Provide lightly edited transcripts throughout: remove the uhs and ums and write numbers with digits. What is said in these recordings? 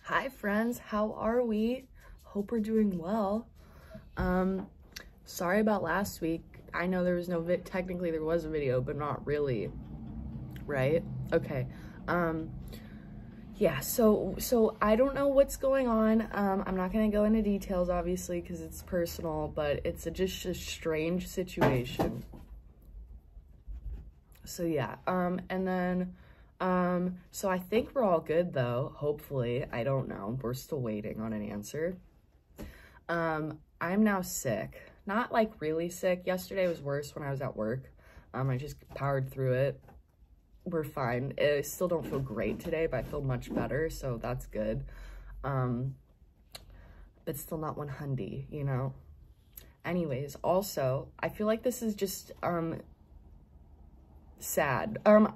Hi friends, how are we? Hope we're doing well. Sorry about last week. I know there was no technically there was a video, but not really, right? Okay. Yeah, so I don't know what's going on. I'm not gonna go into details obviously because it's personal, but it's just a strange situation. So yeah, and then so I think we're all good though, hopefully. I don't know, we're still waiting on an answer. I'm now sick, not like really sick. Yesterday was worse when I was at work. I just powered through it. We're fine. I still don't feel great today, but I feel much better, so that's good. But still not 100, you know? Anyways, also, I feel like this is just, sad. I'm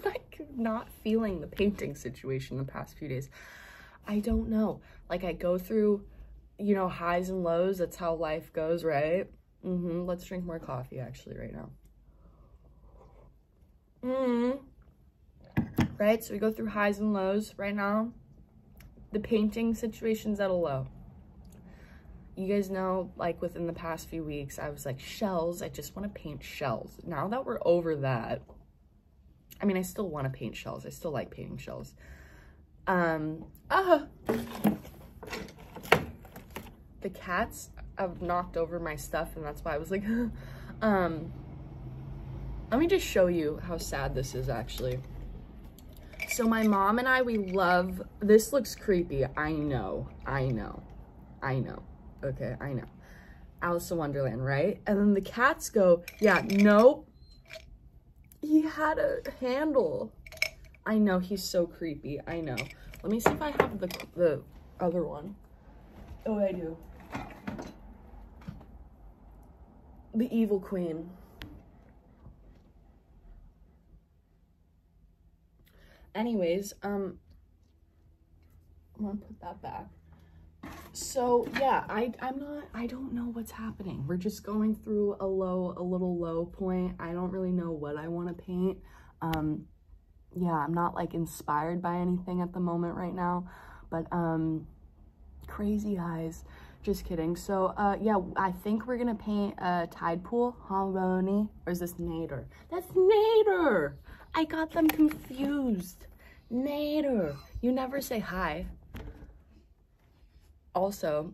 like not feeling the painting situation the past few days. I don't know. Like I go through, you know, highs and lows. That's how life goes, right? Let's drink more coffee actually right now. Right? So we go through highs and lows right now. The painting situation's at a low. You guys know, like within the past few weeks, I was like, shells, I just want to paint shells. Now that we're over that, I mean, I still want to paint shells. I still like painting shells. The cats have knocked over my stuff, and that's why I was like, let me just show you how sad this is actually. So my mom and I, we love, this looks creepy. I know. Okay, I know. Alice in Wonderland, right? And then the cats go, yeah, nope. He had a handle. I know, he's so creepy. I know. Let me see if I have the other one. Oh, I do. The Evil Queen. Anyways, I'm gonna put that back. So yeah, I don't know what's happening. We're just going through a little low point. I don't really know what I want to paint. Yeah, I'm not like inspired by anything at the moment right now, but crazy eyes. Just kidding. So yeah, I think we're gonna paint a tide pool. Harmony, or is this Nader? That's Nader. I got them confused. Nader. You never say hi. Also,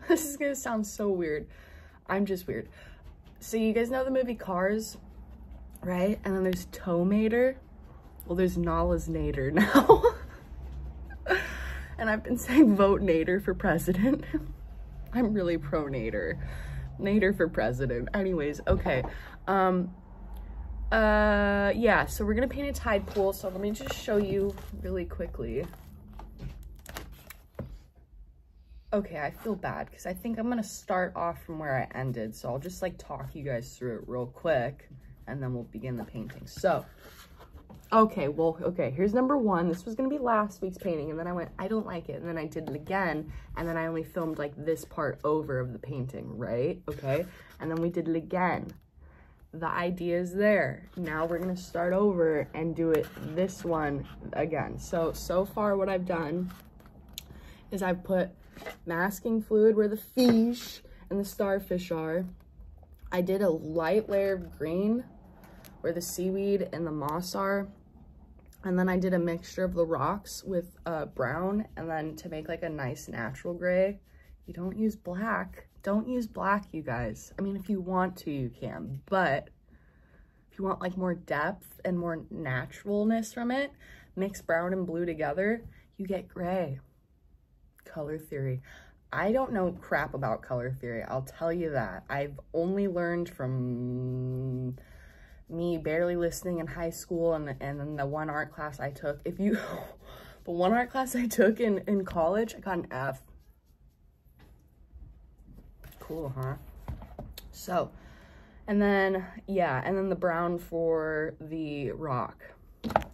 this is gonna sound so weird. I'm just weird. So you guys know the movie Cars, right? And then there's Tomater. Well, there's Nala's Nader now. And I've been saying vote Nader for president. I'm really pro Nader. Nader for president. Anyways, okay. Yeah, so we're gonna paint a tide pool. So let me just show you really quickly. Okay, I feel bad because I think I'm gonna start off from where I ended. So I'll just like talk you guys through it real quick and then we'll begin the painting. So, okay, here's number one. This was gonna be last week's painting and then I went, I don't like it. And then I did it again and then I only filmed like this part over of the painting, right? Okay, and then we did it again. The idea is there. Now we're gonna start over and do it this one again. So far what I've done is I've put masking fluid where the fish and the starfish are. I did a light layer of green where the seaweed and the moss are. And then I did a mixture of the rocks with brown, and then to make like a nice natural gray. You don't use black. Don't use black, you guys. I mean, if you want to, you can, but if you want like more depth and more naturalness from it, mix brown and blue together, you get gray. Color theory. I don't know crap about color theory. I'll tell you that. I've only learned from me barely listening in high school and then the one art class I took. The one art class I took in college, I got an F. Cool, huh? So, and then, yeah, and then the brown for the rock.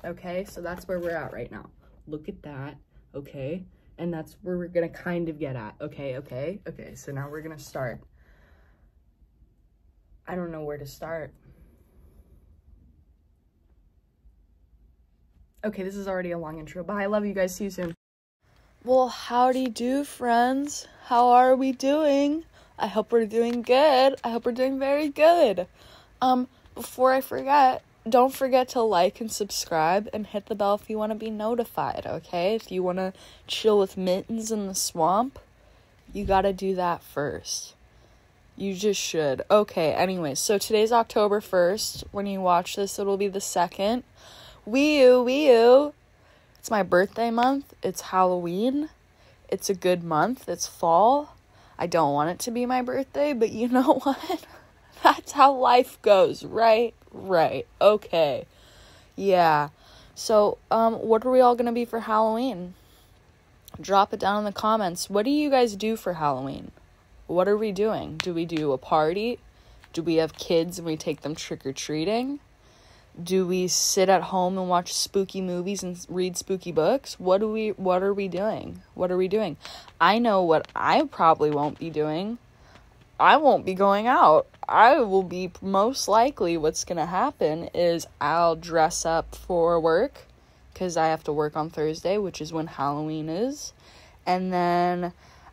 Okay, so that's where we're at right now. Look at that, okay? And that's where we're gonna kind of get at. Okay, so now we're gonna start. I don't know where to start. Okay, this is already a long intro. Bye, I love you guys. See you soon. Well, howdy do, friends. How are we doing? I hope we're doing good. I hope we're doing very good. Before I forget, don't forget to like and subscribe and hit the bell if you want to be notified, okay? If you want to chill with Mittens in the swamp, you got to do that first. You just should. Okay, anyways, so today's October 1st. When you watch this, it'll be the 2nd. Wee-oo. It's my birthday month. It's Halloween. It's a good month. It's fall. I don't want it to be my birthday, but you know what? That's how life goes, right? Right. Okay. Yeah. So, what are we all gonna be for Halloween? Drop it down in the comments. What do you guys do for Halloween? What are we doing? Do we do a party? Do we have kids and we take them trick-or-treating? Do we sit at home and watch spooky movies and read spooky books? What are we doing? What are we doing? I know what I probably won't be doing. I won't be going out. I will be, most likely what's going to happen is I'll dress up for work because I have to work on Thursday, which is when Halloween is. And then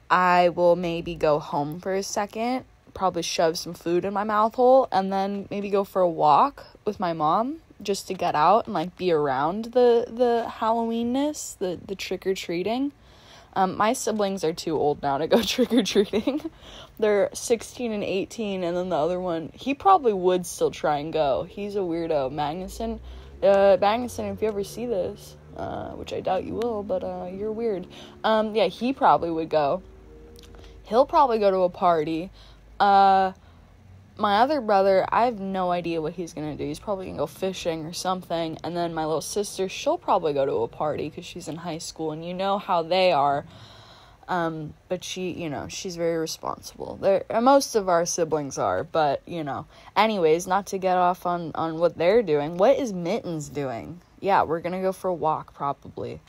I will maybe go home for a second, probably shove some food in my mouth hole, and then maybe go for a walk with my mom just to get out and like be around the Halloweenness, the trick-or-treating. My siblings are too old now to go trick-or-treating. They're 16 and 18, and then the other one, he probably would still try and go. He's a weirdo. Magnuson, if you ever see this, which I doubt you will, but you're weird. Yeah, he probably would go. He'll probably go to a party. My other brother, I have no idea what he's gonna do. He's probably gonna go fishing or something. And then my little sister, she'll probably go to a party because she's in high school, and you know how they are. But she's very responsible. Most of our siblings are, but, Anyways, not to get off on what they're doing. What is Mittens doing? Yeah, we're gonna go for a walk, probably,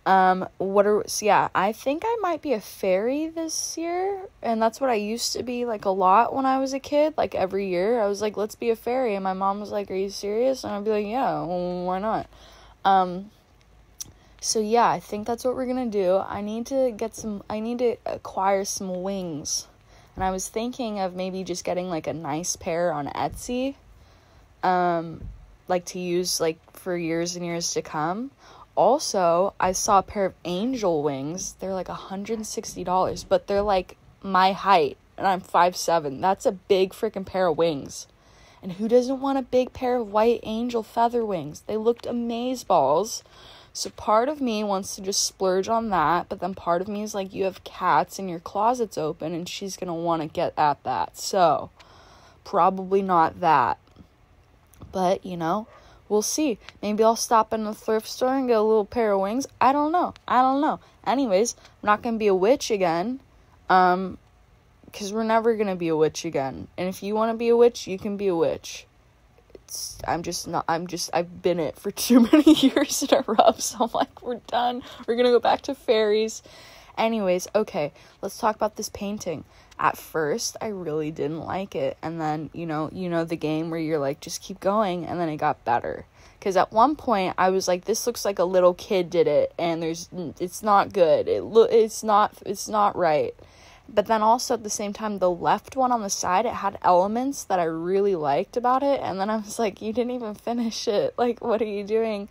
I think I might be a fairy this year, and that's what I used to be, like, a lot when I was a kid. Like, every year, I was like, let's be a fairy, and my mom was like, are you serious? And I'd be like, yeah, well, why not? So yeah, I think that's what we're gonna do. I need to acquire some wings, and I was thinking of maybe just getting, like, a nice pair on Etsy, like, to use, like, for years and years to come. Also, I saw a pair of angel wings. They're like $160, but they're like my height, and I'm 5'7". That's a big freaking pair of wings. And who doesn't want a big pair of white angel feather wings? They looked amazeballs. So part of me wants to just splurge on that, but then part of me is like, you have cats and your closet's open, and she's going to want to get at that. So, probably not that. But, we'll see. Maybe I'll stop in the thrift store and get a little pair of wings. I don't know. Anyways, I'm not going to be a witch again. Because we're never going to be a witch again. And if you want to be a witch, you can be a witch. I've been it for too many years in a row. So I'm like, we're done. We're going to go back to fairies. Anyways, okay, let's talk about this painting. At first, I really didn't like it, and then, the game where you're like, just keep going, and then it got better. Because at one point, I was like, this looks like a little kid did it, and it's not good. It's not right. But then also, at the same time, the left one on the side, it had elements that I really liked about it, and then I was like, you didn't even finish it. Like, what are you doing?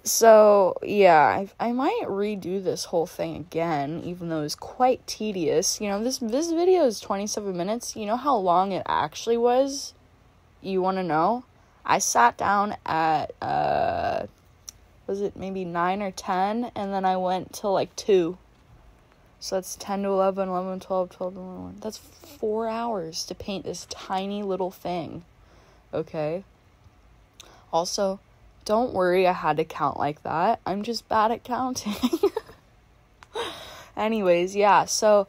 So, yeah, I might redo this whole thing again, even though it's quite tedious. This video is 27 minutes. You know how long it actually was? You want to know? I sat down at, was it maybe 9 or 10? And then I went till, like, 2. So that's 10 to 11, 11, 12, 12 to 1. That's 4 hours to paint this tiny little thing. Okay? Also, don't worry, I had to count like that. I'm just bad at counting. Anyways, yeah, so,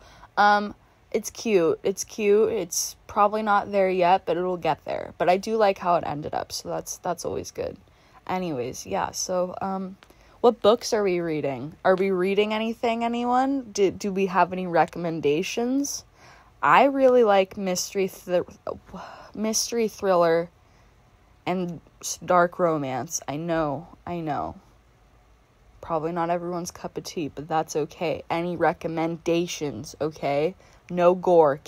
it's cute. It's probably not there yet, but it'll get there. But I do like how it ended up, so that's always good. Anyways, yeah, so, what books are we reading? Are we reading anything, anyone? Do we have any recommendations? I really like mystery thriller and dark romance. I know. Probably not everyone's cup of tea, but that's okay. Any recommendations, okay? No gore,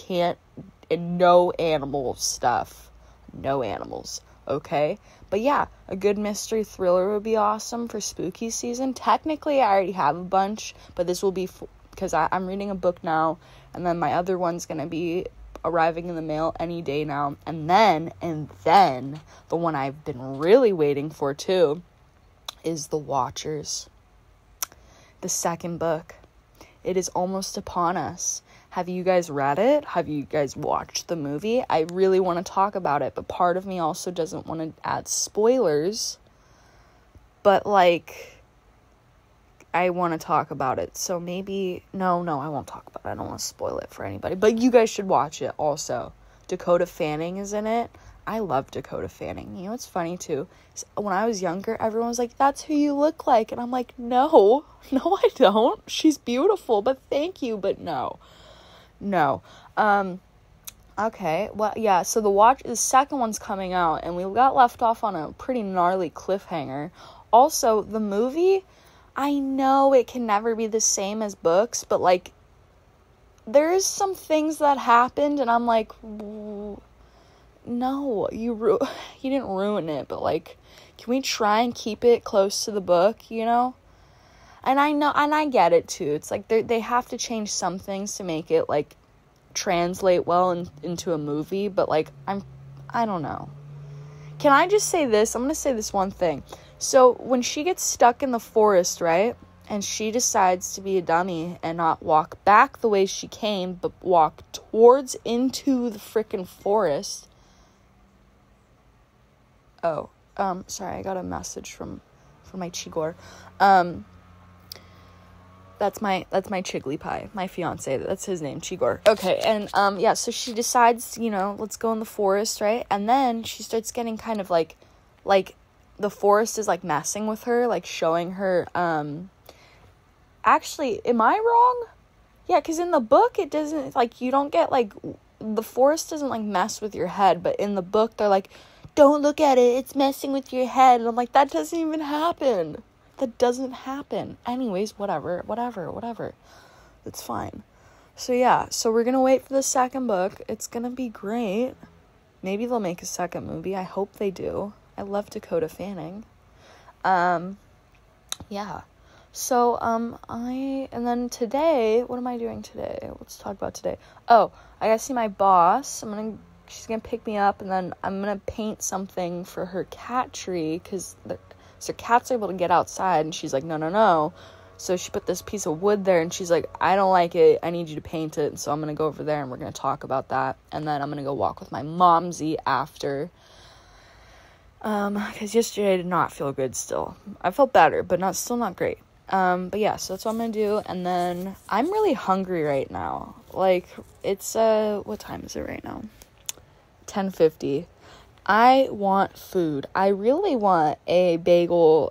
no animal stuff. No animals, okay? But yeah, a good mystery thriller would be awesome for spooky season. Technically, I already have a bunch, but this will be because I'm reading a book now, and then my other one's gonna be arriving in the mail any day now. And then the one I've been really waiting for too is The Watchers. The second book. It is almost upon us. Have you guys read it? Have you guys watched the movie? I really want to talk about it, but part of me also doesn't want to add spoilers. But, like, I want to talk about it. So maybe... No, I won't talk about it. I don't want to spoil it for anybody. But you guys should watch it also. Dakota Fanning is in it. I love Dakota Fanning. You know what's funny, too? When I was younger, everyone was like, that's who you look like. And I'm like, no, I don't. She's beautiful, but thank you, but no. Okay, well, yeah, so the second one's coming out, and we got left off on a pretty gnarly cliffhanger. Also, the movie, I know it can never be the same as books, but, like, there's some things that happened, and I'm like, no, you didn't ruin it, but, like, can we try and keep it close to the book, you know? And I know, and I get it too. It's like they have to change some things to make it like translate well into a movie, but like I don't know. Can I just say this? I'm going to say this one thing. So when she gets stuck in the forest, right? And she decides to be a dummy and not walk back the way she came, but walk towards into the freaking forest. Oh, sorry, I got a message from my Chigor. That's my Chiggly Pie, my fiance. That's his name, Chigor. Okay, and yeah, so she decides, let's go in the forest, right? And then she starts getting kind of like the forest is like messing with her, like showing her. Actually, am I wrong? Yeah, because in the book it doesn't you don't get the forest doesn't mess with your head, but in the book they're like, don't look at it, it's messing with your head, and I'm like, that doesn't even happen. That doesn't happen. Anyways, whatever. It's fine. So yeah, so we're gonna wait for the second book. It's gonna be great. Maybe they'll make a second movie. I hope they do. I love Dakota Fanning. Yeah. So, and then today, what am I doing today? Let's talk about today. Oh, I gotta see my boss. She's gonna pick me up, and then I'm gonna paint something for her cat tree, so cats are able to get outside, and she's like, no. So she put this piece of wood there, and she's like, I don't like it. I need you to paint it. And so I'm going to go over there, and we're going to talk about that. And then I'm going to go walk with my momsy after. Because yesterday I did not feel good still. I felt better, but still not great. But yeah, so that's what I'm going to do. And then I'm really hungry right now. It's, what time is it right now? 10:50. I want food. I really want a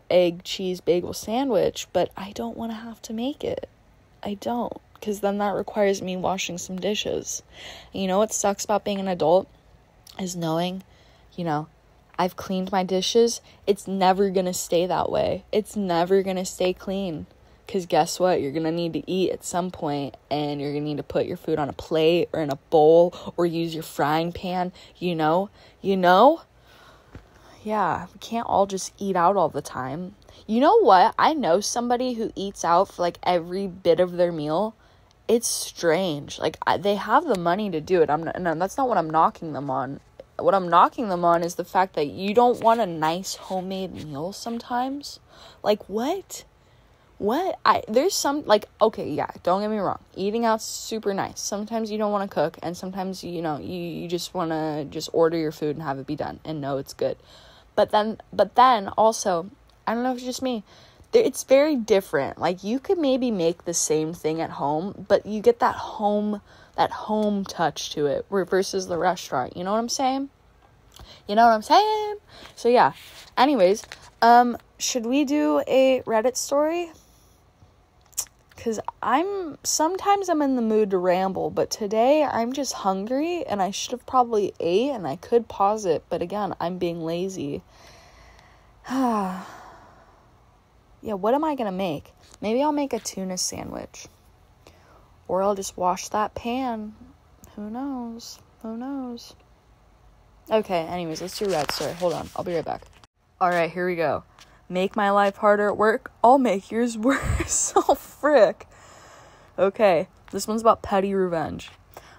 egg cheese bagel sandwich, but I don't want to have to make it. I don't, because then that requires me washing some dishes. And you know what sucks about being an adult is knowing, I've cleaned my dishes. It's never going to stay that way. It's never going to stay clean. Because guess what? You're going to need to eat at some point, and you're going to need to put your food on a plate or in a bowl or use your frying pan, Yeah, we can't all just eat out all the time. You know what? I know somebody who eats out for, every bit of their meal. It's strange. They have the money to do it. That's not what I'm knocking them on. What I'm knocking them on is the fact that you don't want a nice homemade meal sometimes. What? There's some, okay, yeah, don't get me wrong. Eating out's super nice. Sometimes you don't want to cook, and sometimes, you just want to just order your food and have it be done and know it's good. But then also, I don't know if it's just me, it's very different. You could maybe make the same thing at home, but you get that home touch to it versus the restaurant. You know what I'm saying? So yeah, anyways, should we do a Reddit story? because sometimes I'm in the mood to ramble, but today I'm just hungry, and I should have probably ate, and I could pause it, but again, I'm being lazy. Yeah, what am I gonna make? Maybe I'll make a tuna sandwich, or I'll just wash that pan. Who knows? Okay, anyways, let's do red. Sorry, hold on, I'll be right back. All right, here we go. Make my life harder at work, I'll make yours worse. Oh, frick. Okay, this one's about petty revenge.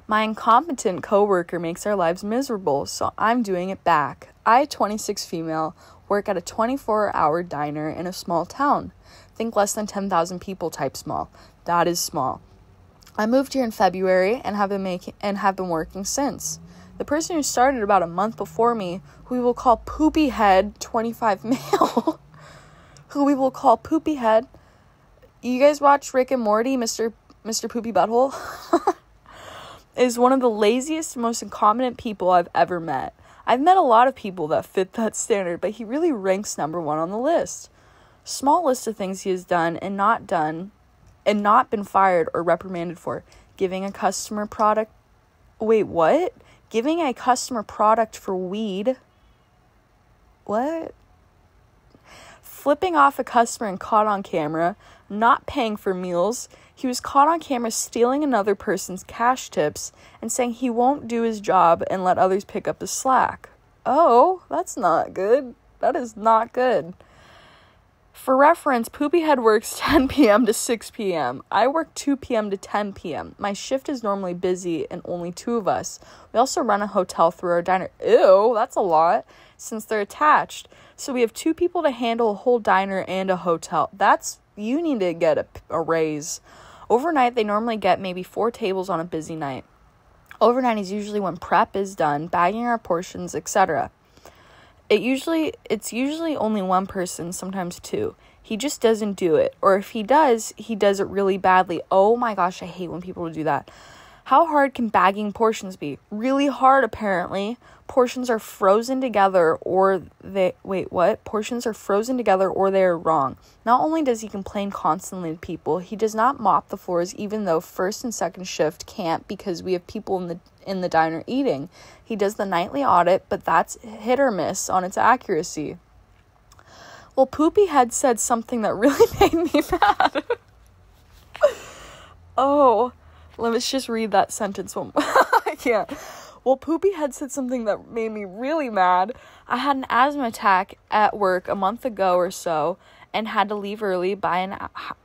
My incompetent coworker makes our lives miserable, so I'm doing it back. I, 26 female, work at a 24-hour diner in a small town. Think less than 10,000 people type small. That is small. I moved here in February and have been working since. The person who started about a month before me, who we will call Poopy Head 25 male, who we will call Poopy Head. You guys watch Rick and Morty, Mr. Poopy Butthole? Is one of the laziest, most incompetent people I've ever met. I've met a lot of people that fit that standard, but he really ranks number one on the list. Small list of things he has done and not been fired or reprimanded for. Giving a customer product. Wait, what? Giving a customer product for weed. What? Flipping off a customer and caught on camera. Not paying for meals. He was caught on camera stealing another person's cash tips and saying he won't do his job and let others pick up the slack. Oh, that's not good. That is not good. For reference, Poopy Head works 10 p.m. to 6 p.m. I work 2 p.m. to 10 p.m. My shift is normally busy and only 2 of us. We also run a hotel through our diner. Ew, that's a lot, since they're attached. So we have 2 people to handle a whole diner and a hotel. You need to get a raise. Overnight, they normally get maybe 4 tables on a busy night. Overnight is usually when prep is done, bagging our portions, etc. It's usually only one person, sometimes 2. He just doesn't do it. Or if he does it really badly. Oh my gosh, I hate when people do that. How hard can bagging portions be? Really hard, apparently. Portions are frozen together Portions are frozen together or they are wrong. Not only does he complain constantly to people, he does not mop the floors even though first and second shift can't because we have people in the diner eating. He does the nightly audit, but that's hit or miss on its accuracy. Well, Poopy Head said something that really made me mad. Oh, let's just read that sentence one. I can't. Well, Poopy Head said something that made me really mad. I had an asthma attack at work a month ago or so and had to leave early by an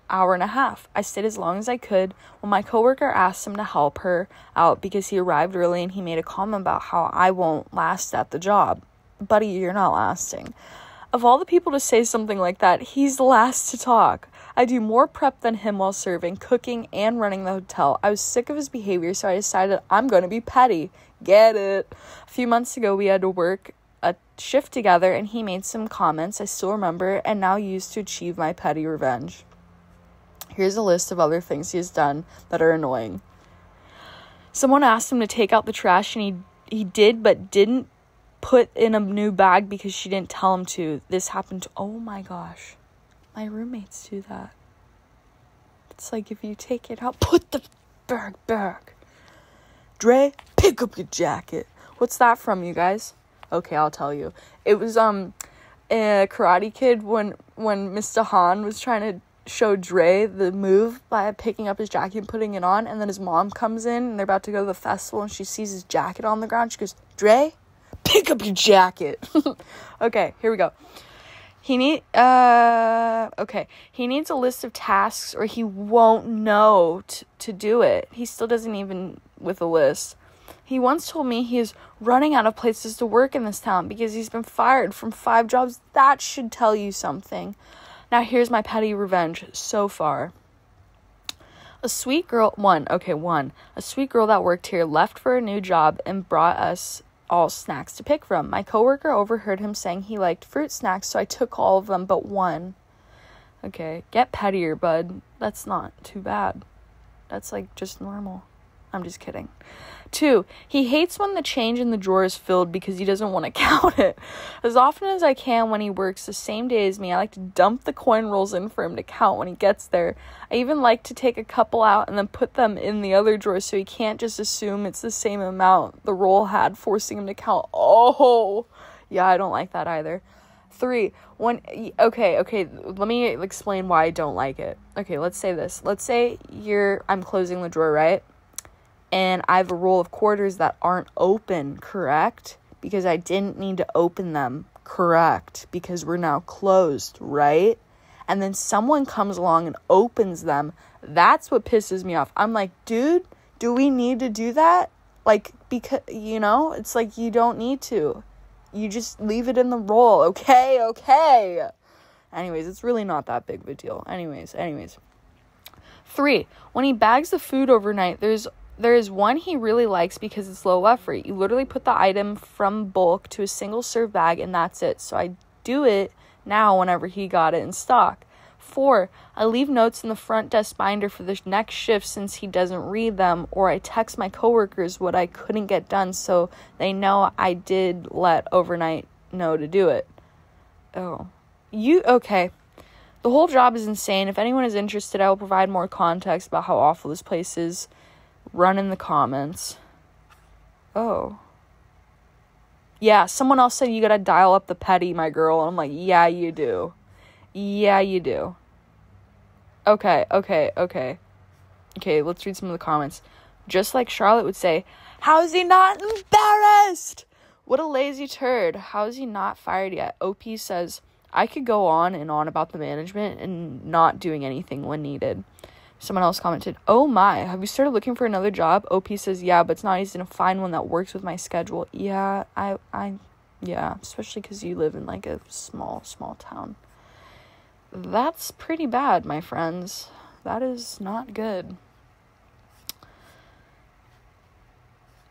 hour and a half. I stayed as long as I could. When my coworker asked him to help her out because he arrived early and he made a comment about how I won't last at the job. Buddy, you're not lasting. Of all the people to say something like that, he's the last to talk. I do more prep than him while serving, cooking, and running the hotel. I was sick of his behavior, so I decided I'm going to be petty. Get it? A few months ago, we had to work a shift together, and he made some comments I still remember and now use to achieve my petty revenge. Here's a list of other things he has done that are annoying. Someone asked him to take out the trash, and he did, but didn't put in a new bag because she didn't tell him to. This happened to, oh my gosh, my roommates do that. It's like, if you take it out, put the bag back. Dre, pick up your jacket. What's that from, you guys? Okay, I'll tell you. It was a Karate Kid when Mr. Han was trying to show Dre the move by picking up his jacket and putting it on, and then his mom comes in and they're about to go to the festival and she sees his jacket on the ground. She goes, Dre, pick up your jacket. Okay, here we go. He needs a list of tasks or he won't know to do it. He still doesn't even with a list. He once told me he is running out of places to work in this town because he's been fired from 5 jobs. That should tell you something. Now here's my petty revenge so far. A sweet girl that worked here left for a new job and brought us all snacks to pick from. My coworker overheard him saying he liked fruit snacks, so I took all of them but one. Okay, get pettier, bud. That's not too bad. That's like just normal. I'm just kidding. 2, he hates when the change in the drawer is filled because he doesn't want to count it. As often as I can when he works the same day as me, I like to dump the coin rolls in for him to count when he gets there. I even like to take a couple out and then put them in the other drawer so he can't just assume it's the same amount the roll had, forcing him to count. Oh, yeah, I don't like that either. 3, okay, let me explain why I don't like it. Okay, let's say this. Let's say I'm closing the drawer, right? And I have a roll of quarters that aren't open, correct? Because I didn't need to open them, correct? Because we're now closed, right? And then someone comes along and opens them. That's what pisses me off. I'm like, dude, do we need to do that? Like, because, it's like you don't need to. You just leave it in the roll, okay? Anyways, it's really not that big of a deal. Anyways. 3, when he bags the food overnight, there is one he really likes because it's low effort. You literally put the item from bulk to a single serve bag and that's it. So I do it now whenever he got it in stock. 4, I leave notes in the front desk binder for the next shift since he doesn't read them, or I text my coworkers what I couldn't get done so they know I did let overnight know to do it. Oh. Okay. The whole job is insane. If anyone is interested, I will provide more context about how awful this place is. Run in the comments. Oh. Yeah, someone else said you gotta dial up the petty, my girl. And I'm like, yeah, you do. Okay, let's read some of the comments. Just like Charlotte would say, how is he not embarrassed? What a lazy turd. How is he not fired yet? OP says, I could go on and on about the management and not doing anything when needed. Someone else commented, oh my, have you started looking for another job? OP says, yeah, but it's not easy to find one that works with my schedule. Yeah, yeah, especially because you live in like a small town. That's pretty bad, my friends. That is not good.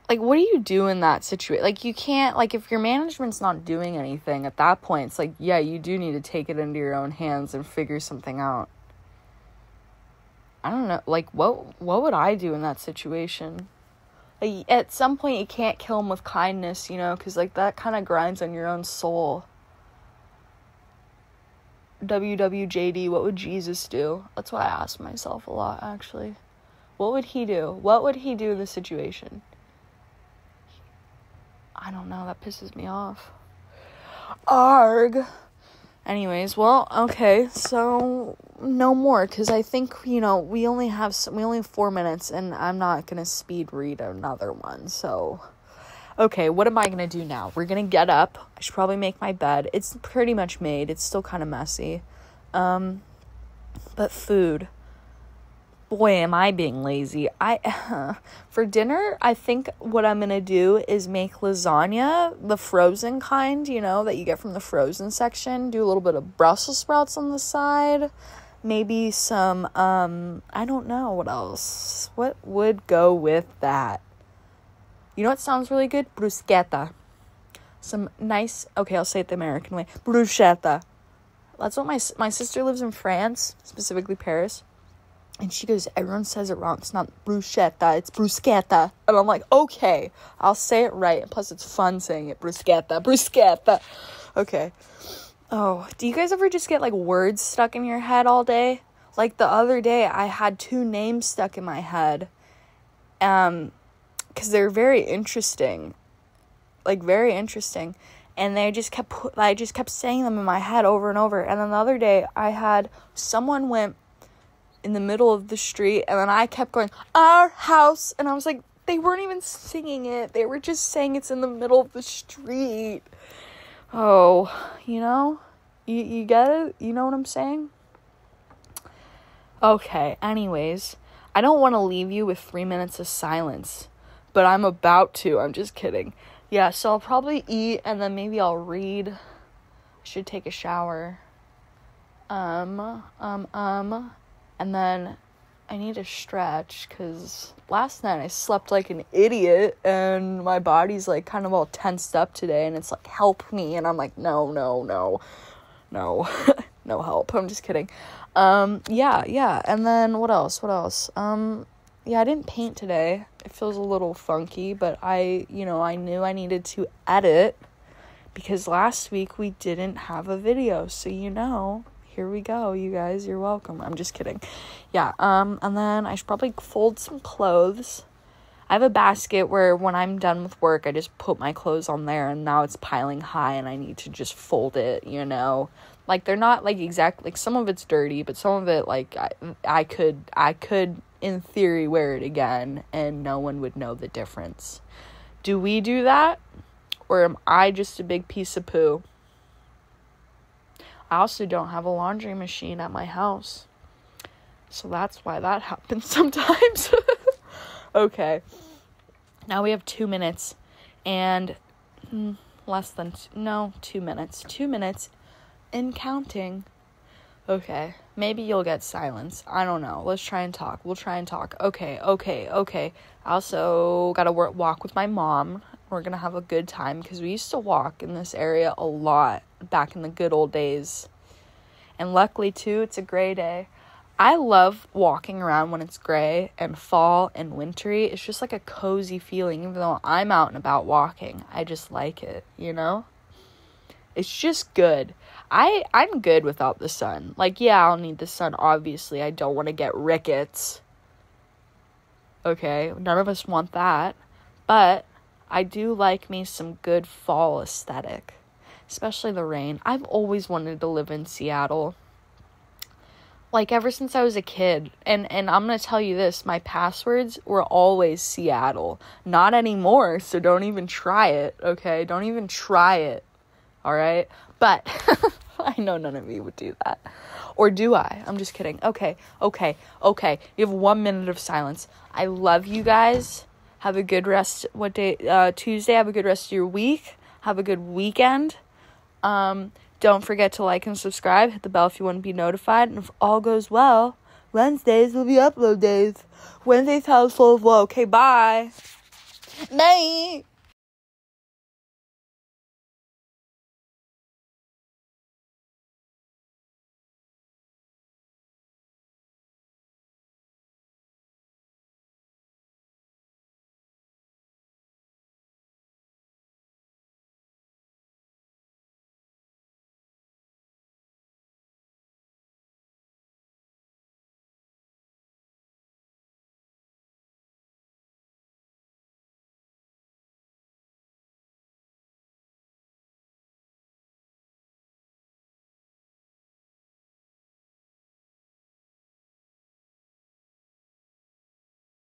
Like, what do you do in that situation? Like, you can't, like, if your management's not doing anything at that point, it's like, yeah, you do need to take it into your own hands and figure something out. I don't know, like, what would I do in that situation? Like, at some point, you can't kill him with kindness, because, like, that kind of grinds on your own soul. WWJD, what would Jesus do? That's what I ask myself a lot, actually. What would he do? What would he do in this situation? I don't know, that pisses me off. Arg. Anyways, well, okay, so no more, because I think, we only have 4 minutes, and I'm not going to speed read another one, so, okay, what am I going to do now? We're going to get up. I should probably make my bed. It's pretty much made. It's still kind of messy, but food. Boy, am I being lazy. For dinner, I think what I'm going to do is make lasagna, the frozen kind, that you get from the frozen section. Do a little bit of Brussels sprouts on the side. Maybe some, I don't know what else. What would go with that? You know what sounds really good? Bruschetta. Some nice, okay, I'll say it the American way. Bruschetta. That's what my sister lives in France, specifically Paris. And she goes, everyone says it wrong. It's not bruschetta, it's bruschetta. And I'm like, okay, I'll say it right. And plus, it's fun saying it. Bruschetta. Okay. Oh, do you guys ever just get, like, words stuck in your head all day? Like, the other day, I had 2 names stuck in my head. Because they're very interesting. Like, very interesting. And I just kept saying them in my head over and over. And then the other day, I had someone went in the middle of the street, and then I kept going, our house, and I was like, they weren't even singing it, they were just saying it's in the middle of the street. Oh, you get it? You know what I'm saying? Okay, anyways, I don't want to leave you with 3 minutes of silence, but I'm about to. I'm just kidding. Yeah, so I'll probably eat, and then maybe I'll read. I should take a shower. And then I need to stretch, because last night I slept like an idiot, and my body's, like, kind of all tensed up today, and it's like, help me, and I'm like, no, no help. I'm just kidding. Yeah, and then what else? yeah, I didn't paint today. It feels a little funky, but I knew I needed to edit because last week we didn't have a video. So, here we go, you guys. You're welcome. I'm just kidding. Yeah, and then I should probably fold some clothes. I have a basket where when I'm done with work, I just put my clothes on there, and now it's piling high and I need to just fold it, Like, they're not, like, exact, like, some of it's dirty, but some of it, like, I could, in theory, wear it again, and no one would know the difference. Do we do that? Or am I just a big piece of poo? I also don't have a laundry machine at my house. So that's why that happens sometimes. Okay. Now we have 2 minutes and 2 minutes. 2 minutes and counting. Okay. Maybe you'll get silence. I don't know. Let's try and talk. We'll try and talk. Okay. I also gotta walk with my mom. We're gonna have a good time because we used to walk in this area a lot back in the good old days. And luckily, too, it's a gray day. I love walking around when it's gray and fall and wintry. It's just like a cozy feeling, even though I'm out and about walking. I just like it, It's just good. I'm good without the sun. Like, yeah, I'll need the sun, obviously. I don't want to get rickets. Okay, none of us want that. But I do like me some good fall aesthetic. Especially the rain. I've always wanted to live in Seattle. Like, ever since I was a kid. And I'm going to tell you this. My passwords were always Seattle. Not anymore, so don't even try it, okay? Don't even try it, all right? But I know none of you would do that. Or do I? I'm just kidding. Okay. You have 1 minute of silence. I love you guys. Have a good rest. What day? Tuesday. Have a good rest of your week. Have a good weekend. Don't forget to like and subscribe. Hit the bell if you want to be notified. And if all goes well, Wednesdays will be upload days. Wednesdays house full of woe. Okay, bye. Bye.